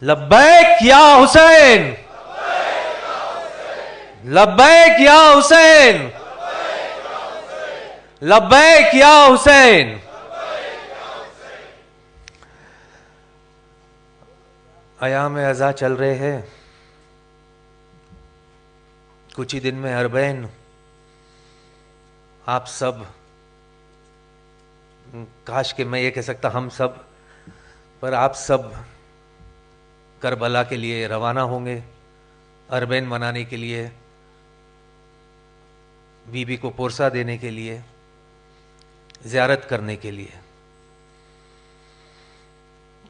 لبیک یا حسین، لبیک یا حسین، لبیک یا حسین. ایام ازا چل رہے ہیں، کچھ ہی دن میں اربعین. آپ سب، کاش کہ میں یہ کہہ سکتا ہم سب، پر آپ سب کربلا کے لیے روانہ ہوں گے، اربعین منانے کے لیے، بی بی کو پورسا دینے کے لیے، زیارت کرنے کے لیے.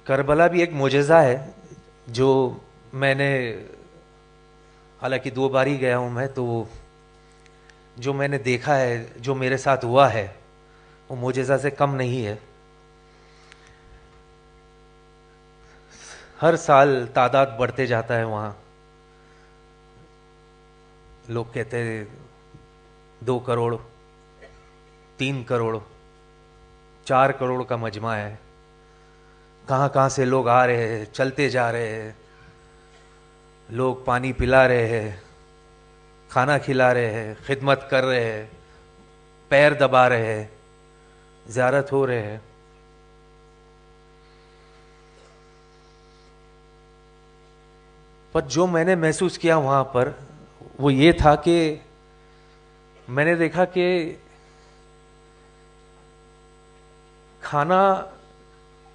کربلا بھی ایک معجزہ ہے جو میں نے، حالانکہ 2 بار ہی گیا ہوں میں، تو جو میں نے دیکھا ہے، جو میرے ساتھ ہوا ہے، وہ معجزہ سے کم نہیں ہے. ہر سال تعداد بڑھتے جاتا ہے وہاں. لوگ کہتے ہیں 2 کروڑ، 3 کروڑ، 4 کروڑ کا مجمع ہے. کہاں کہاں سے لوگ آ رہے ہیں، چلتے جا رہے ہیں، لوگ پانی پلا رہے ہیں، کھانا کھلا رہے ہیں، خدمت کر رہے ہیں، پیر دبا رہے ہیں، زیارت ہو رہے ہیں. پر جو میں نے محسوس کیا وہاں پر وہ یہ تھا کہ میں نے دیکھا کہ کھانا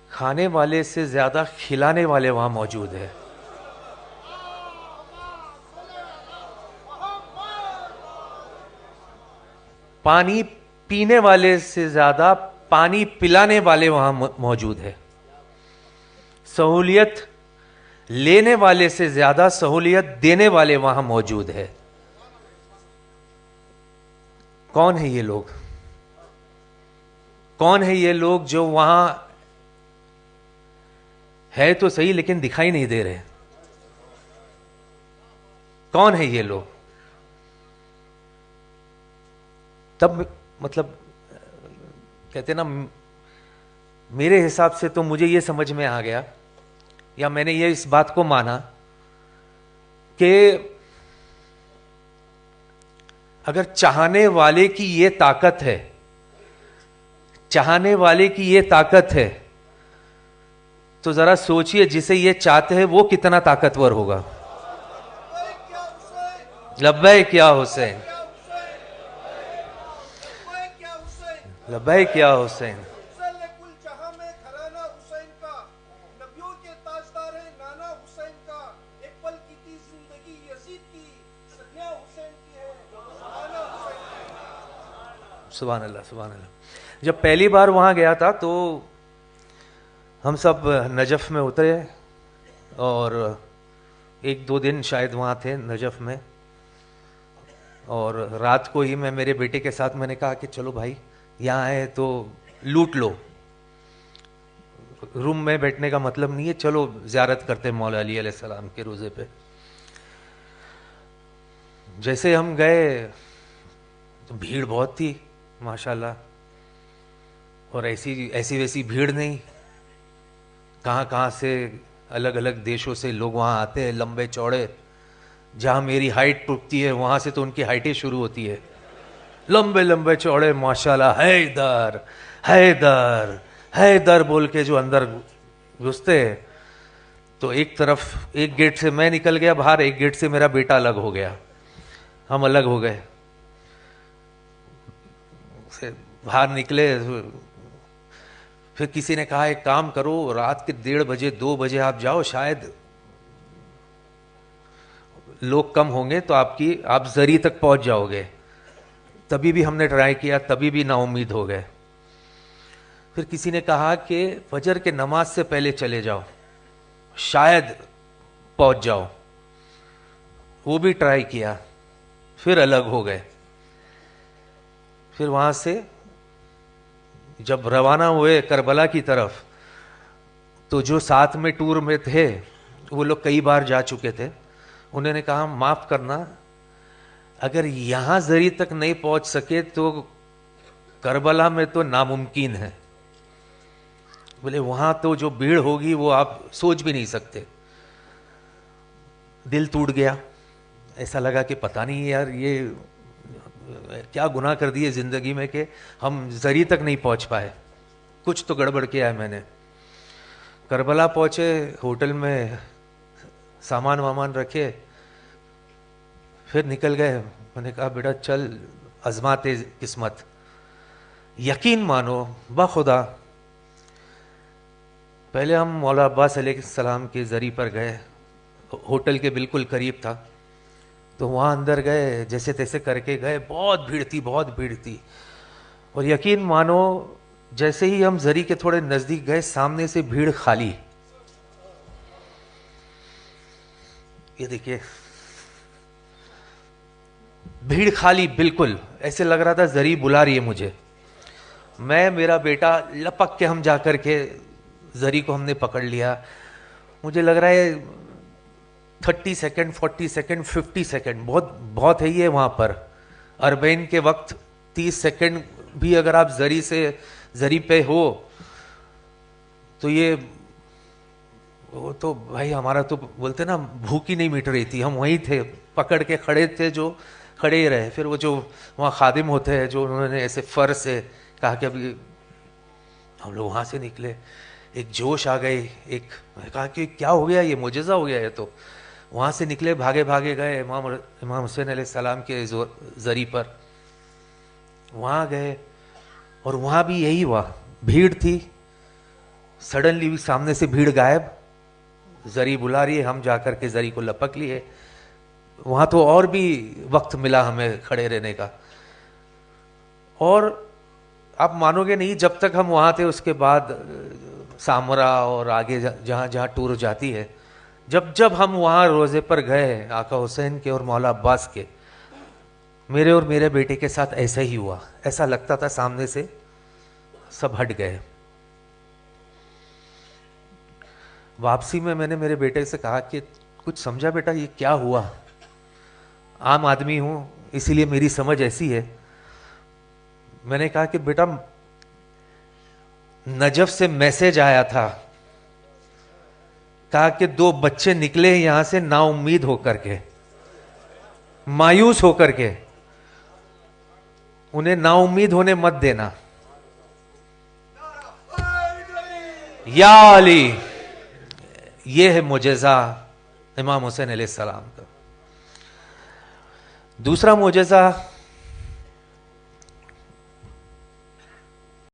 کھانے والے سے زیادہ کھلانے والے وہاں موجود ہیں. پانی پینے والے سے زیادہ پانی پلانے والے وہاں موجود ہے. سہولیت لینے والے سے زیادہ سہولیت دینے والے وہاں موجود ہے. کون ہے یہ لوگ؟ کون ہے یہ لوگ جو وہاں ہے تو صحیح لیکن دکھائی نہیں دے رہے؟ کون ہے یہ لوگ؟ تب مطلب کہتے نا، میرے حساب سے تو مجھے یہ سمجھ میں آ گیا، یا میں نے یہ اس بات کو مانا کہ اگر چاہنے والے کی یہ طاقت ہے، چاہنے والے کی یہ طاقت ہے، تو ذرا سوچئے جسے یہ چاہتے ہیں وہ کتنا طاقتور ہوگا. لبیک یا حسین، لبیک یا حسین. سبحان اللہ، سبحان اللہ. جب پہلی بار وہاں گیا تھا تو ہم سب نجف میں اترے اور 1-2 دن شاید وہاں تھے نجف میں. اور رات کو ہی میں میرے بیٹے کے ساتھ میں نے کہا کہ چلو بھائی یہاں آئے تو لوٹ لو. روم میں بیٹھنے کا مطلب نہیں ہے، چلو زیارت کرتے مولا علی علیہ السلام کے روزے پہ. جیسے ہم گئے تو بھیڑ بہت تھی ماشاءاللہ، اور ایسی ویسی بھیڑ نہیں. کہاں کہاں سے الگ الگ دیشوں سے لوگ وہاں آتے ہیں، لمبے چوڑے. جہاں میری ہائٹ ٹوٹتی ہے وہاں سے تو ان کی ہائٹیں شروع ہوتی ہے. لمبے لمبے چوڑے ماشاءاللہ. حیدر حیدر حیدر بول کے جو اندر گھستے ہیں، تو ایک طرف ایک گیٹ سے میں نکل گیا باہر، ایک گیٹ سے میرا بیٹا الگ ہو گیا، ہم الگ ہو گئے. باہر نکلے، پھر کسی نے کہا ایک کام کرو، رات کے 1:30 بجے 2 بجے آپ جاؤ، شاید لوگ کم ہوں گے تو آپ زری تک پہنچ جاؤ گے. تبھی بھی ہم نے ٹرائی کیا، تبھی بھی نا امید ہو گئے. پھر کسی نے کہا کہ فجر کے نماز سے پہلے چلے جاؤ، شاید پہنچ جاؤ. وہ بھی ٹرائی کیا، پھر الگ ہو گئے. پھر وہاں سے جب روانہ ہوئے کربلا کی طرف، تو جو ساتھ میں ٹور میں تھے وہ لوگ کئی بار جا چکے تھے. انہوں نے کہا معاف کرنا، اگر یہاں زری تک نہیں پہنچ سکے تو کربلا میں تو ناممکن ہے. بولے وہاں تو جو بھیڑ ہوگی وہ آپ سوچ بھی نہیں سکتے. دل ٹوٹ گیا. ایسا لگا کہ پتہ نہیں یار یہ کیا گناہ کر دیے زندگی میں کہ ہم زری تک نہیں پہنچ پائے, کچھ تو گڑبڑ کیا ہے میں نے. کربلا پہنچے, ہوٹل میں سامان وامان رکھے, پھر نکل گئے. میں نے کہا بیٹا چل آزماتے قسمت. یقین مانو بخدا, پہلے ہم مولا عباس علیہ السلام کے زری پر گئے, ہوٹل کے بالکل قریب تھا, تو وہاں اندر گئے, جیسے تیسے کر کے گئے. بہت بھیڑ تھی, بہت بھیڑ تھی. اور یقین مانو جیسے ہی ہم زری کے تھوڑے نزدیک گئے, سامنے سے بھیڑ خالی. یہ دیکھیے بھیڑ خالی بالکل, ایسے لگ رہا تھا زری بلا رہی ہے مجھے. میں میرا بیٹا لپک کے ہم جا کر کے زری کو ہم نے پکڑ لیا. مجھے لگ رہا ہے 30 سیکنڈ 40 سیکنڈ 50 سیکنڈ بہت ہے یہ وہاں پر. اربعین کے وقت 30 سیکنڈ بھی اگر آپ زری پہ ہو تو یہ وہ تو بھائی ہمارا تو بولتے نا بھوک ہی نہیں مٹ رہی تھی. ہم وہیں تھے, پکڑ کے کھڑے تھے, جو کھڑے ہی رہے. پھر وہ جو وہاں خادم ہوتے ہیں جو انہوں نے ایسے فر سے کہا کہ ابھی ہم لوگ وہاں سے نکلے, ایک جوش آ گئی. میں نے کہا کہ کیا ہو گیا, یہ معجزہ ہو گیا ہے. تو وہاں سے نکلے, بھاگے بھاگے گئے امام حسین علیہ السلام کے زری پر. وہاں گئے اور وہاں بھی یہی ہوا, بھیڑ تھی. سڈنلی بھی سامنے سے بھیڑ غائب, زری بلا رہی ہے, ہم جا کر کے زری کو لپک لیے. وہاں تو اور بھی وقت ملا ہمیں کھڑے رہنے کا. اور آپ مانو گے نہیں, جب تک ہم وہاں تھے اس کے بعد سامرا اور آگے جہاں جہاں ٹور جاتی ہے, جب ہم وہاں روزے پر گئے آقا حسین کے اور مولا عباس کے, میرے اور میرے بیٹے کے ساتھ ایسا ہی ہوا. ایسا لگتا تھا سامنے سے سب ہٹ گئے. واپسی میں نے میرے بیٹے سے کہا کہ کچھ سمجھا بیٹا یہ کیا ہوا؟ عام آدمی ہوں اسی لیے میری سمجھ ایسی ہے. میں نے کہا کہ بیٹا نجف سے میسج آیا تھا, کہا کہ 2 بچے نکلے یہاں سے نا امید ہو کر کے, مایوس ہو کر کے. انہیں نا امید ہونے مت دینا. یا علی, یہ ہے معجزہ امام حسین علیہ السلام کا. دوسرا معجزہ